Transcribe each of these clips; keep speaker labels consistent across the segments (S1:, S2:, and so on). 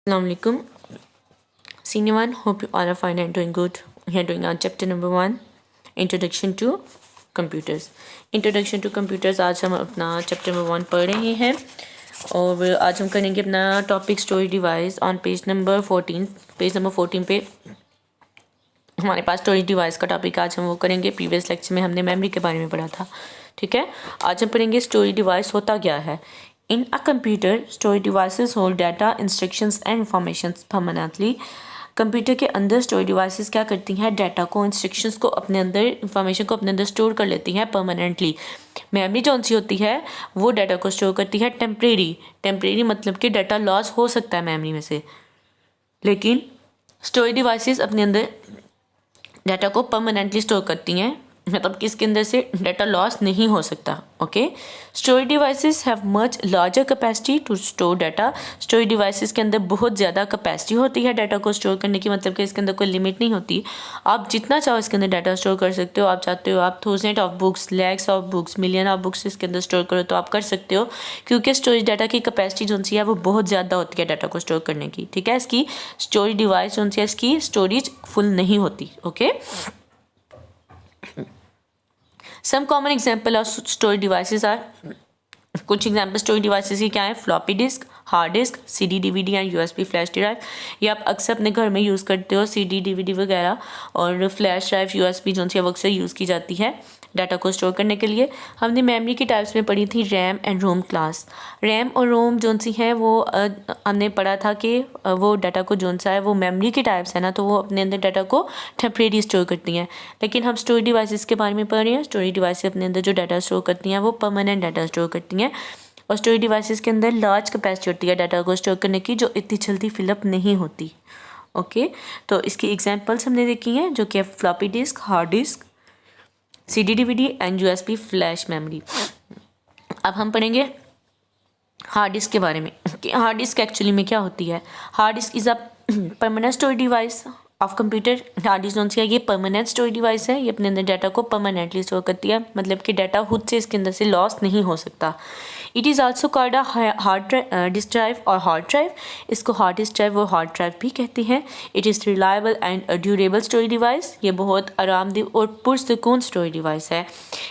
S1: Assalamualaikum. Senior 1, hope you all are fine and doing good. We are doing our chapter number 1, Introduction to Computers. Introduction to Computers आज हम अपना chapter number 1 पढ़ रहे हैं और आज हम करेंगे अपना topic storage device on page number 14. Page number 14 पे हमारे पास स्टोरेज डिवाइस का टॉपिक आज हम वो करेंगे. प्रीवियस लेक्चर में हमने मेमोरी के बारे में पढ़ा था. ठीक है, आज हम पढ़ेंगे स्टोरेज डिवाइस होता क्या है. In a computer, storage devices hold data, instructions and informations permanently. Computer के अंदर स्टोरेज डिवाइसेस क्या करती हैं, डाटा को, इंस्ट्रक्शंस को अपने अंदर, इंफॉर्मेशन को अपने अंदर स्टोर कर लेती हैं परमानेंटली. मेमोरी जो सी होती है वो डाटा को स्टोर करती है टेम्परेरी मतलब कि डाटा लॉस हो सकता है मेमोरी में से, लेकिन स्टोरेज डिवाइसेस अपने अंदर डाटा को परमानेंटली स्टोर करती हैं, मतलब कि इसके अंदर से डाटा लॉस नहीं हो सकता. Okay, storage devices have much larger capacity to store data. Storage devices के अंदर बहुत ज़्यादा कैपेसिटी होती है डाटा को स्टोर करने की, मतलब कि इसके अंदर कोई लिमिट नहीं होती. आप जितना चाहो इसके अंदर डाटा स्टोर कर सकते हो. आप चाहते हो आप 1000 of books, lakhs of books, million of books इसके अंदर स्टोर करो तो आप कर सकते हो, क्योंकि स्टोरेज डाटा की कैपेसिटी जो सी है वो बहुत ज़्यादा होती है डाटा को स्टोर करने की. ठीक है, इसकी स्टोरेज डिवाइस जो सी है इसकी स्टोरेज फुल नहीं होती. Okay, Some common example of storage devices are, कुछ एग्जाम्पल स्टोरेज डिवाइसेस की क्या है, floppy disk, hard disc, CD DVD and USB flash drive. ये आप अक्सर अपने घर में यूज़ करते हो, CD DVD वगैरह, और फ्लैश ड्राइव USB जो सी अक्सर यूज़ की जाती है डाटा को स्टोर करने के लिए. हमने मेमोरी की टाइप्स में पढ़ी थी RAM and ROM class. RAM और रोम जो सी है वो हमने पढ़ा था कि वो डाटा को जो सा है वो मेमोरी की टाइप्स है ना, तो वो अपने अंदर डाटा को टेम्परेरी स्टोर करती हैं. लेकिन हम स्टोरेज डिवाइसेस के बारे में पढ़ रहे हैं. स्टोरेज डिवाइस अपने अंदर जो डाटा स्टोर करती हैं वो परमानेंट डाटा स्टोर करती हैं, और स्टोरेज डिवाइसेस के अंदर लार्ज कैपेसिटी होती है डाटा को स्टोर करने की, जो इतनी जल्दी फिलअप नहीं होती. ओके, तो इसकी एग्जांपल्स हमने देखी हैं, जो कि floppy disk, hard disc, CD DVD and USB flash memory. अब हम पढ़ेंगे हार्ड डिस्क के बारे में कि हार्ड डिस्क एक्चुअली में क्या होती है. Hard disk is a permanent storage device of computer. Hard disk जो है ये परमानेंट स्टोरेज डिवाइस है. ये अपने अंदर डाटा को परमानेंटली स्टोर करती है, मतलब कि डाटा खुद से इसके अंदर से लॉस नहीं हो सकता. It is also called a hard disk drive और हार्ड ड्राइव. इसको हार्ड डिस्क ड्राइव और हार्ड ड्राइव भी कहते हैं. It is reliable and durable storage device. ये बहुत आरामदेह और पुरसकून स्टोरेज डिवाइस है.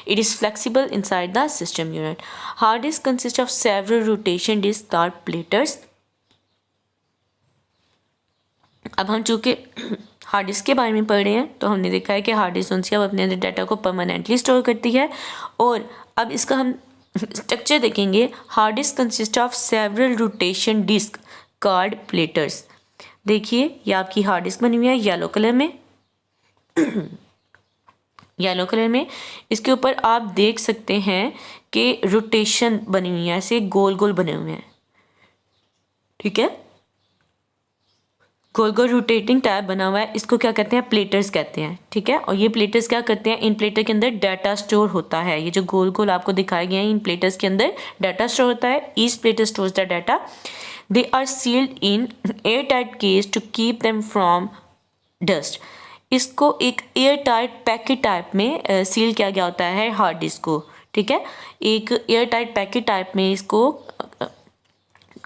S1: It is flexible inside the system unit. Hard disk consist of several rotation disk called platters. अब हम चूँकि हार्ड डिस्क के बारे में पढ़ रहे हैं तो हमने देखा है कि हार्ड डिस्क जो है अपने अंदर डाटा को परमानेंटली स्टोर करती है. और अब इसका हम स्ट्रक्चर देखेंगे. Hard disk consist of several rotation disk called platters. देखिए ये आपकी हार्ड डिस्क बनी हुई है येलो कलर में. येलो कलर में इसके ऊपर आप देख सकते हैं कि रोटेशन बनी हुई है, ऐसे गोल गोल बने हुए हैं. ठीक है, गोल गोल रोटेटिंग टैब बना हुआ है. इसको क्या कहते हैं, प्लेटर्स कहते हैं. ठीक है, और ये प्लेटर्स क्या करते हैं, इन प्लेटर के अंदर डाटा स्टोर होता है. ये जो गोल गोल आपको दिखाए गए हैं इन प्लेटर्स के अंदर डाटा स्टोर होता है. Each platter stores the data. They are sealed in air tight case to keep them from dust. इसको एक एयर टाइट पैकेट टाइप में सील किया गया होता है हार्ड डिस्क को. ठीक है, एक एयर टाइट पैकेट टाइप में इसको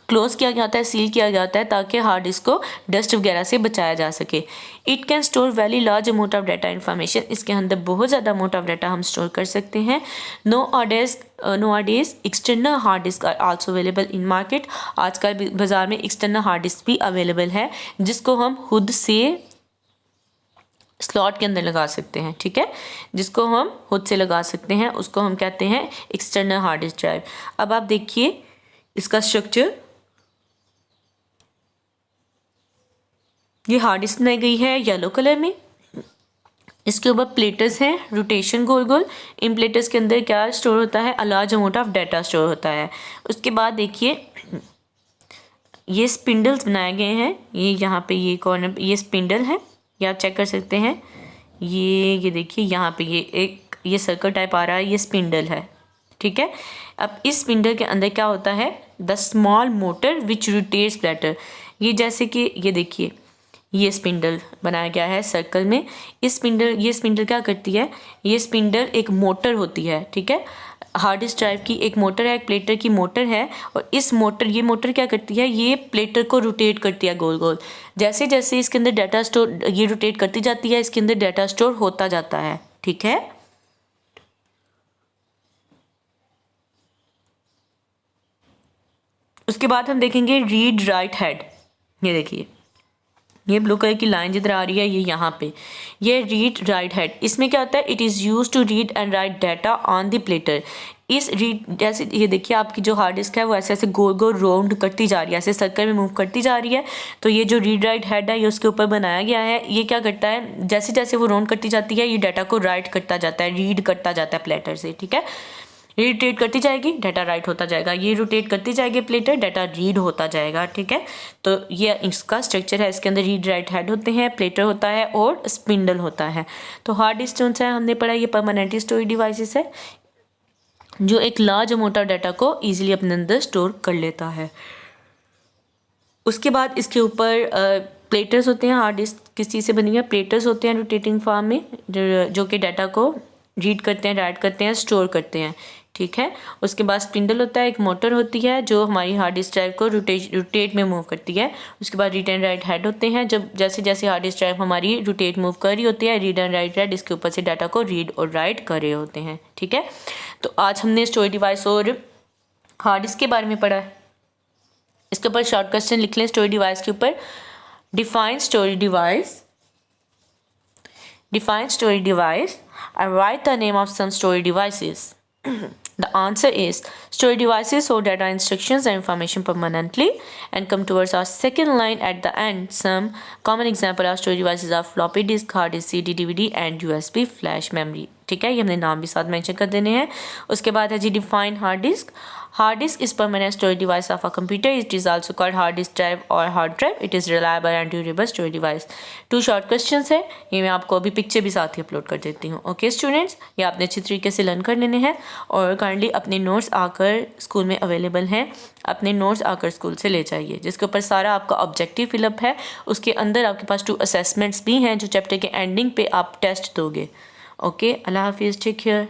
S1: क्लोज किया गया होता है, सील किया गया होता है, ताकि हार्ड डिस्क को डस्ट वगैरह से बचाया जा सके. It can store very large amount of data information. इसके अंदर बहुत ज़्यादा अमाउंट ऑफ डाटा हम स्टोर कर सकते हैं. Nowadays external hard disk are also available in market. आजकल बाज़ार में एक्सटर्नल हार्ड डिस्क भी अवेलेबल है, जिसको हम खुद से स्लॉट के अंदर लगा सकते हैं. ठीक है, जिसको हम खुद से लगा सकते हैं उसको हम कहते हैं एक्सटर्नल हार्ड डिस्क ड्राइव. अब आप देखिए इसका स्ट्रक्चर. ये हार्ड डिस्क बनाई गई है येलो कलर में. इसके ऊपर प्लेटर्स हैं, रोटेशन गोल गोल. इन प्लेटर्स के अंदर क्या स्टोर होता है, a large amount of data store होता है. उसके बाद देखिए ये स्पिंडल्स बनाए गए हैं. ये यहाँ पे ये कॉर्नर ये स्पिंडल है, ये आप चेक कर सकते हैं. ये देखिए यहाँ पे ये सर्कल टाइप आ रहा है, ये स्पिंडल है. ठीक है, अब इस स्पिंडल के अंदर क्या होता है, the small motor which rotates platter. ये जैसे कि ये देखिए ये स्पिंडल बनाया गया है सर्कल में. ये स्पिंडल क्या करती है, ये स्पिंडल एक मोटर होती है. ठीक है, हार्ड डिस्क ड्राइव की एक मोटर है, एक प्लेटर की मोटर है, और ये मोटर क्या करती है, ये प्लेटर को रोटेट करती है गोल गोल। जैसे जैसे इसके अंदर डाटा स्टोर, ये रोटेट करती जाती है, इसके अंदर डाटा स्टोर होता जाता है। ठीक है, उसके बाद हम देखेंगे रीड राइट हेड। ये देखिए, ये ब्लू कलर की लाइन जिधर आ रही है, ये यहाँ पे, ये रीड राइट हेड। इसमें क्या होता है, it is use to read and write data on the platter. इस रीड, जैसे ये देखिए आपकी जो हार्ड डिस्क है वो ऐसे ऐसे गोल गोल राउंड करती जा रही है, ऐसे सर्कल में मूव करती जा रही है। तो ये जो रीड राइट हेड है ये उसके ऊपर बनाया गया है। ये क्या करता है, जैसे जैसे वो राउंड करती जाती है, ये डाटा को राइट करता जाता है, रीड करता जाता है प्लेटर से। ठीक है, रोटेट करती जाएगी, डाटा राइट होता जाएगा, ये रोटेट करती जाएगी प्लेटर, डाटा रीड होता जाएगा। ठीक है, तो ये इसका स्ट्रक्चर है। इसके अंदर रीड राइट हेड होते हैं, प्लेटर होता है और स्पिंडल होता है। तो हार्ड डिस्क जो है हमने पढ़ा, ये परमानेंटली स्टोरेज डिवाइसेस है जो एक लार्ज अमाउंट ऑफ डाटा को ईजिली अपने अंदर स्टोर कर लेता है। उसके बाद इसके ऊपर प्लेटर्स होते हैं। हार्ड डिस्क किस चीज़ से बनी है, प्लेटर्स होते हैं रोटेटिंग फॉर्म में, जो कि डाटा को रीड करते हैं, राइट करते हैं, स्टोर करते हैं। ठीक है, उसके बाद स्पिंडल होता है, एक मोटर होती है जो हमारी हार्ड डिस्क ड्राइव को रोटेट में मूव करती है। उसके बाद रीड एंड राइट हेड होते हैं, जब जैसे जैसे हार्ड डिस्क ड्राइव हमारी रोटेट मूव कर रही होती है, रीड एंड राइट हेड इसके ऊपर से डाटा को रीड और राइट कर रहे होते हैं। ठीक है, तो आज हमने स्टोरेज डिवाइस और हार्ड डिस्क के बारे में पढ़ा है। इसके ऊपर शॉर्ट क्वेश्चन लिख लें स्टोरेज डिवाइस के ऊपर। Define storage device, define storage device and write the name of some storage devices. The answer is storage devices store data, instructions and information permanently. And come towards our second line at the end. Some common example of storage devices are floppy disk, hard disk, CD, DVD and USB flash memory. ठीक है, ये हमने नाम भी साथ mention कर देने हैं। उसके बाद है जी define hard disk. Hard disk is permanent storage device of a computer. It is also called hard disk drive और hard drive. It is reliable and durable storage device. 2 short question है, ये मैं आपको अभी पिक्चर भी साथ ही upload कर देती हूँ। ओके स्टूडेंट्स, ये आपने अच्छी तरीके से लर्न कर लेने हैं और काइंडली अपने नोट्स आकर स्कूल में अवेलेबल हैं, अपने नोट्स आकर स्कूल से ले जाइए, जिसके ऊपर सारा आपका ऑब्जेक्टिव फिलअप है। उसके अंदर आपके पास 2 असेसमेंट्स भी हैं जो चैप्टर के एंडिंग पे आप टेस्ट दोगे। ओके, अल्लाह हाफिज़, टेक केयर।